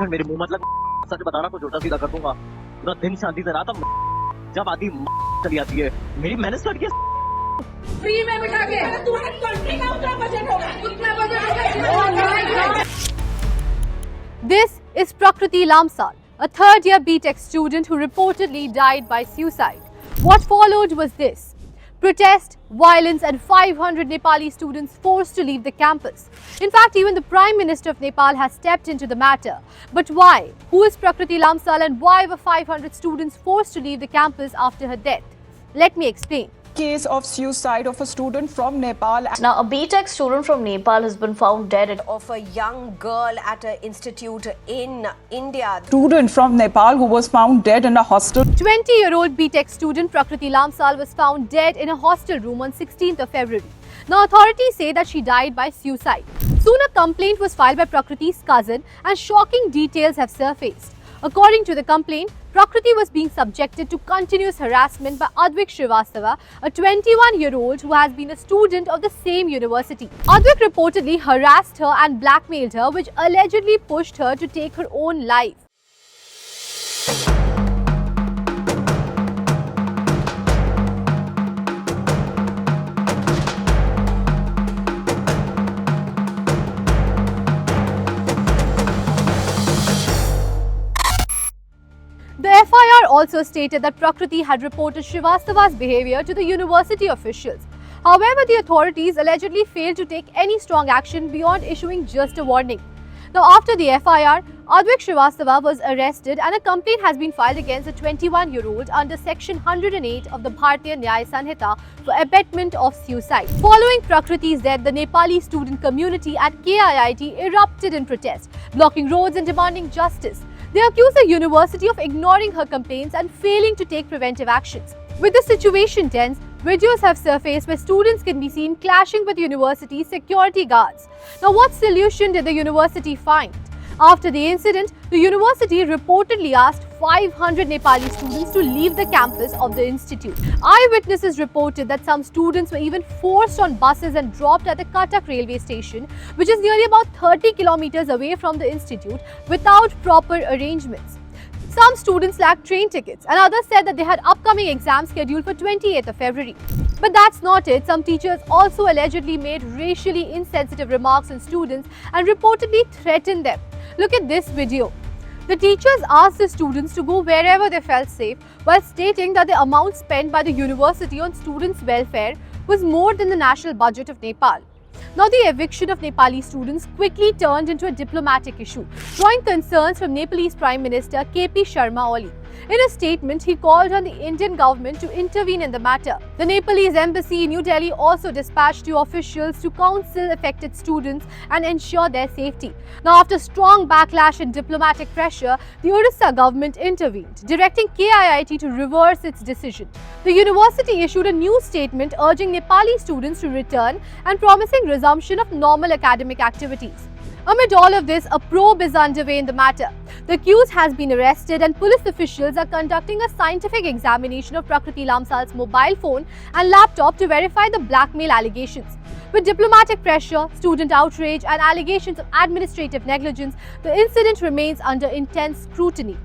मेरे मुंह मतलब सच बताना कुछ उल्टा सीधा कर दूंगा। पूरा दिन शांति से रहा था, जब आती चली आती है। मेरी मेहनत स्टार्ट किया फ्री में बिठा के तूने कंट्री का उतना बजट होगा, उतना बजट होगा। This is Prakriti Lamsal, a third-year BTech student who reportedly died by suicide. What followed was this: protest, violence and 500 Nepali students forced to leave the campus. In fact, even the Prime Minister of Nepal has stepped into the matter. But why? Who is Prakriti Lamsal and why were 500 students forced to leave the campus after her death? Let me explain. Case of suicide of a student from Nepal. Now, a BTech student from Nepal has been found dead of a young girl at an institute in India. Student from Nepal who was found dead in a hostel. 20-year-old BTech student Prakriti Lamsal was found dead in a hostel room on 16th of February. Now, authorities say that she died by suicide. Soon a complaint was filed by Prakriti's cousin and shocking details have surfaced. According to the complaint, Prakriti was being subjected to continuous harassment by Advik Srivastava, a 21-year-old who has been a student of the same university. Advik reportedly harassed her and blackmailed her, which allegedly pushed her to take her own life. The FIR also stated that Prakriti had reported Srivastava's behavior to the university officials. However, the authorities allegedly failed to take any strong action beyond issuing just a warning. Now, after the FIR, Advik Srivastava was arrested and a complaint has been filed against the 21-year-old under Section 108 of the Bharatiya Nyaya Sanhita for abetment of suicide. Following Prakriti's death, the Nepali student community at KIIT erupted in protest, blocking roads and demanding justice. They accused the university of ignoring her complaints and failing to take preventive actions. With the situation tense, videos have surfaced where students can be seen clashing with university security guards. Now, what solution did the university find? After the incident, the university reportedly asked 500 Nepali students to leave the campus of the institute. Eyewitnesses reported that some students were even forced on buses and dropped at the Cuttack railway station, which is nearly about 30 kilometers away from the institute, without proper arrangements. Some students lacked train tickets and others said that they had upcoming exams scheduled for 28th of February. But that's not it. Some teachers also allegedly made racially insensitive remarks on students and reportedly threatened them. Look at this video. The teachers asked the students to go wherever they felt safe, while stating that the amount spent by the university on students' welfare was more than the national budget of Nepal. Now, the eviction of Nepali students quickly turned into a diplomatic issue, drawing concerns from Nepalese Prime Minister KP Sharma Oli. In a statement, he called on the Indian government to intervene in the matter. The Nepalese embassy in New Delhi also dispatched two officials to counsel affected students and ensure their safety. Now, after strong backlash and diplomatic pressure, the Odisha government intervened, directing KIIT to reverse its decision. The university issued a new statement urging Nepali students to return and promising resumption of normal academic activities. Amid all of this, a probe is underway in the matter. The accused has been arrested and police officials are conducting a scientific examination of Prakriti Lamsal's mobile phone and laptop to verify the blackmail allegations. With diplomatic pressure, student outrage and allegations of administrative negligence, the incident remains under intense scrutiny.